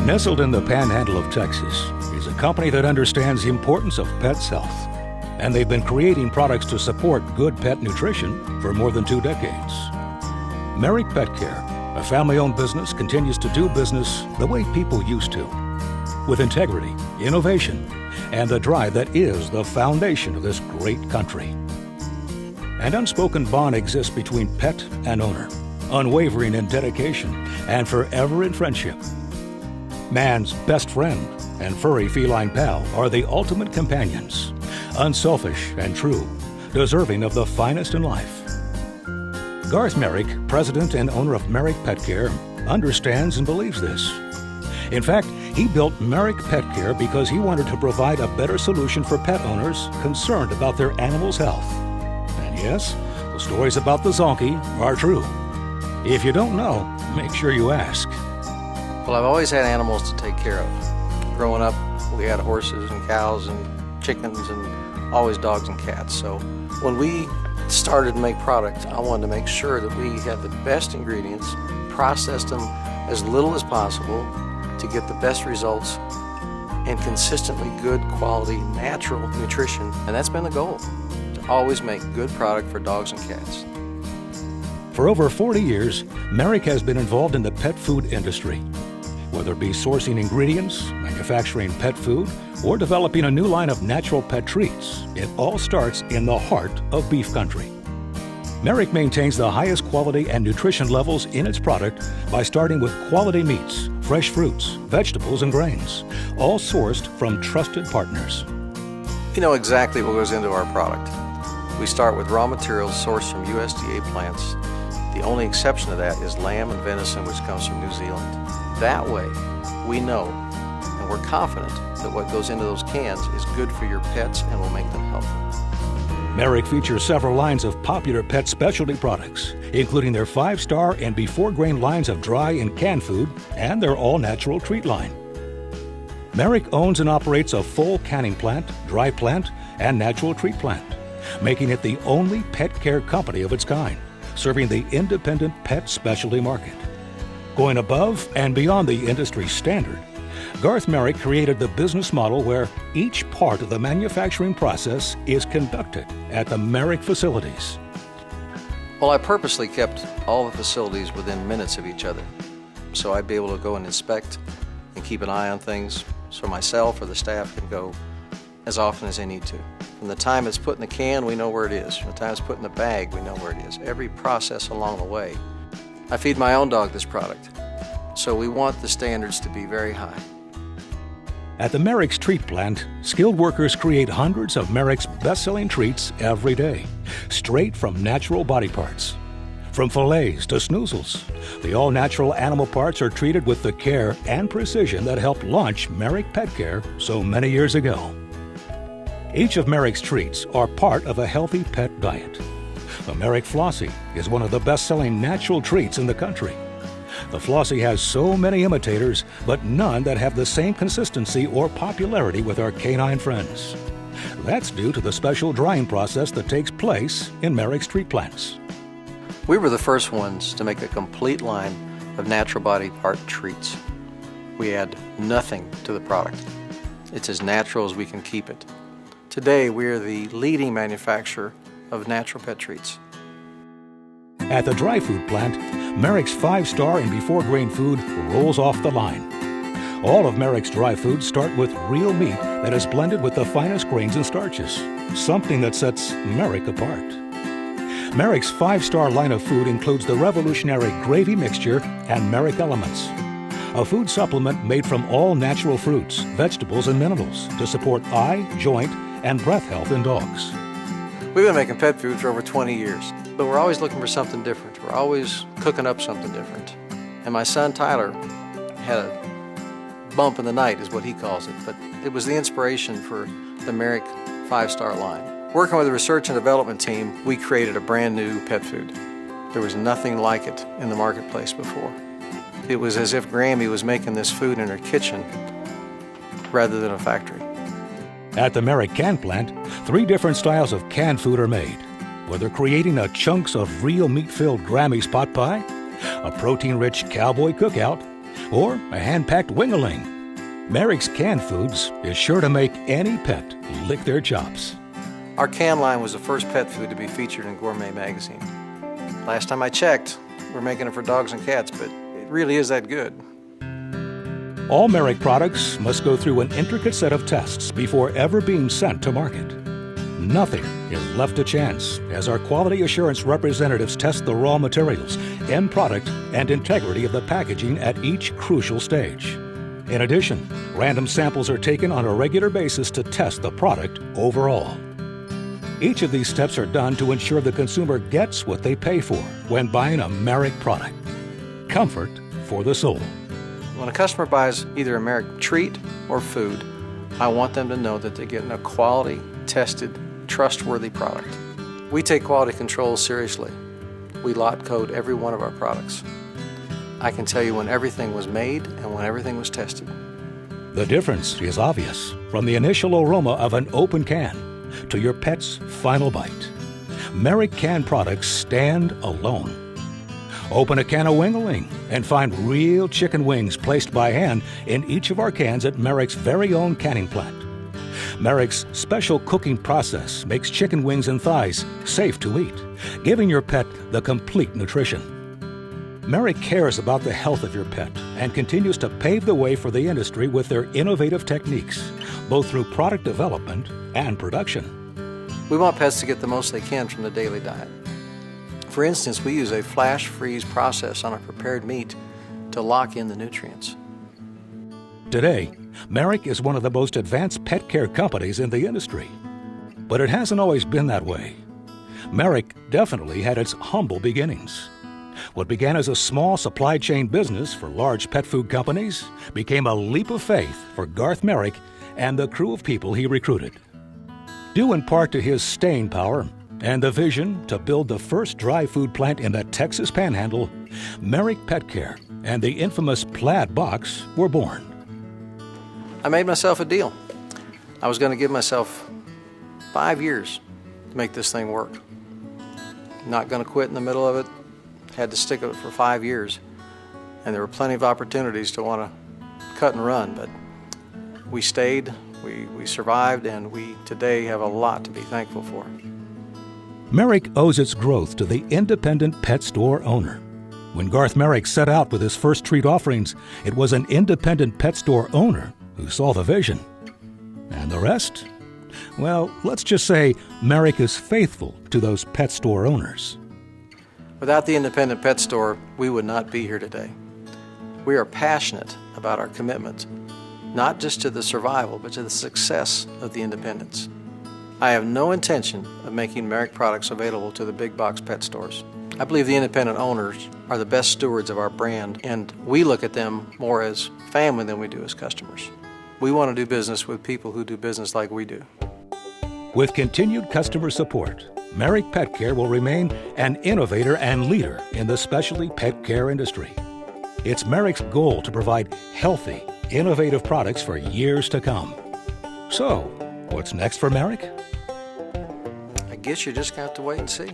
Nestled in the panhandle of Texas is a company that understands the importance of pets' health. And they've been creating products to support good pet nutrition for more than 2 decades. Merrick Pet Care, a family-owned business, continues to do business the way people used to, with integrity, innovation, and the drive that is the foundation of this great country. An unspoken bond exists between pet and owner, unwavering in dedication and forever in friendship. Man's best friend and furry feline pal are the ultimate companions, unselfish and true, deserving of the finest in life. Garth Merrick, president and owner of Merrick Pet Care, understands and believes this. In fact, he built Merrick Pet Care because he wanted to provide a better solution for pet owners concerned about their animals' health. And yes, the stories about the zonkey are true. If you don't know, make sure you ask. Well, I've always had animals to take care of. Growing up, we had horses and cows and chickens and always dogs and cats. So when we started to make product, I wanted to make sure that we had the best ingredients, processed them as little as possible to get the best results and consistently good quality natural nutrition. And that's been the goal, to always make good product for dogs and cats. For over 40 years, Merrick has been involved in the pet food industry. Whether it be sourcing ingredients, manufacturing pet food, or developing a new line of natural pet treats, it all starts in the heart of beef country. Merrick maintains the highest quality and nutrition levels in its product by starting with quality meats, fresh fruits, vegetables, and grains, all sourced from trusted partners. You know exactly what goes into our product. We start with raw materials sourced from USDA plants. The only exception to that is lamb and venison, which comes from New Zealand. That way, we know and we're confident that what goes into those cans is good for your pets and will make them healthy. Merrick features several lines of popular pet specialty products, including their 5-star and before grain lines of dry and canned food and their all-natural treat line. Merrick owns and operates a full canning plant, dry plant, and natural treat plant, making it the only pet care company of its kind, serving the independent pet specialty market. Going above and beyond the industry standard, Garth Merrick created the business model where each part of the manufacturing process is conducted at the Merrick facilities. Well, I purposely kept all the facilities within minutes of each other, so I'd be able to go and inspect and keep an eye on things so myself or the staff can go as often as they need to. From the time it's put in the can, we know where it is. From the time it's put in the bag, we know where it is. Every process along the way. I feed my own dog this product, so we want the standards to be very high. At the Merrick's treat plant, skilled workers create hundreds of Merrick's best-selling treats every day, straight from natural body parts. From fillets to snoozles, the all-natural animal parts are treated with the care and precision that helped launch Merrick Pet Care so many years ago. Each of Merrick's treats are part of a healthy pet diet. The Merrick Flossie is one of the best-selling natural treats in the country. The Flossie has so many imitators, but none that have the same consistency or popularity with our canine friends. That's due to the special drying process that takes place in Merrick's treat plants. We were the first ones to make a complete line of natural body part treats. We add nothing to the product. It's as natural as we can keep it. Today, we are the leading manufacturer of natural pet treats. At the dry food plant, Merrick's 5-star and before grain food rolls off the line. All of Merrick's dry foods start with real meat that is blended with the finest grains and starches, something that sets Merrick apart. Merrick's 5-star line of food includes the revolutionary gravy mixture and Merrick Elements, a food supplement made from all natural fruits, vegetables, and minerals to support eye, joint, and breath health in dogs. We've been making pet food for over 20 years, but we're always looking for something different. We're always cooking up something different. And my son Tyler had a bump in the night, is what he calls it, but it was the inspiration for the Merrick 5-star line. Working with the research and development team, we created a brand new pet food. There was nothing like it in the marketplace before. It was as if Grammy was making this food in her kitchen rather than a factory. At the Merrick can plant, 3 different styles of canned food are made, whether creating a chunks of real meat-filled Grammy's pot pie, a protein-rich cowboy cookout, or a hand-packed wing-a-ling. Merrick's canned foods is sure to make any pet lick their chops. Our can line was the first pet food to be featured in Gourmet magazine. Last time I checked, we're making it for dogs and cats, but it really is that good. All Merrick products must go through an intricate set of tests before ever being sent to market. Nothing is left to chance as our quality assurance representatives test the raw materials, end product, and integrity of the packaging at each crucial stage. In addition, random samples are taken on a regular basis to test the product overall. Each of these steps are done to ensure the consumer gets what they pay for when buying a Merrick product. Comfort for the soul. When a customer buys either a Merrick treat or food, I want them to know that they're getting a quality, tested, trustworthy product. We take quality control seriously. We lot code every one of our products. I can tell you when everything was made and when everything was tested. The difference is obvious from the initial aroma of an open can to your pet's final bite. Merrick canned products stand alone. Open a can of wing-a-ling and find real chicken wings placed by hand in each of our cans at Merrick's very own canning plant. Merrick's special cooking process makes chicken wings and thighs safe to eat, giving your pet the complete nutrition. Merrick cares about the health of your pet and continues to pave the way for the industry with their innovative techniques, both through product development and production. We want pets to get the most they can from the daily diet. For instance, we use a flash freeze process on our prepared meat to lock in the nutrients. Today, Merrick is one of the most advanced pet care companies in the industry. But it hasn't always been that way. Merrick definitely had its humble beginnings. What began as a small supply chain business for large pet food companies became a leap of faith for Garth Merrick and the crew of people he recruited. Due in part to his staying power and the vision to build the first dry food plant in the Texas Panhandle, Merrick Pet Care and the infamous plaid box were born. I made myself a deal. I was going to give myself 5 years to make this thing work. Not going to quit in the middle of it. Had to stick with it for 5 years. And there were plenty of opportunities to want to cut and run, but we stayed, we survived, and we today have a lot to be thankful for. Merrick owes its growth to the independent pet store owner. When Garth Merrick set out with his first treat offerings, it was an independent pet store owner who saw the vision. And the rest? Well, let's just say Merrick is faithful to those pet store owners. Without the independent pet store, we would not be here today. We are passionate about our commitment, not just to the survival, but to the success of the independents. I have no intention of making Merrick products available to the big box pet stores. I believe the independent owners are the best stewards of our brand, and we look at them more as family than we do as customers. We want to do business with people who do business like we do. With continued customer support, Merrick Pet Care will remain an innovator and leader in the specialty pet care industry. It's Merrick's goal to provide healthy, innovative products for years to come. So, what's next for Merrick? I guess you just got to wait and see.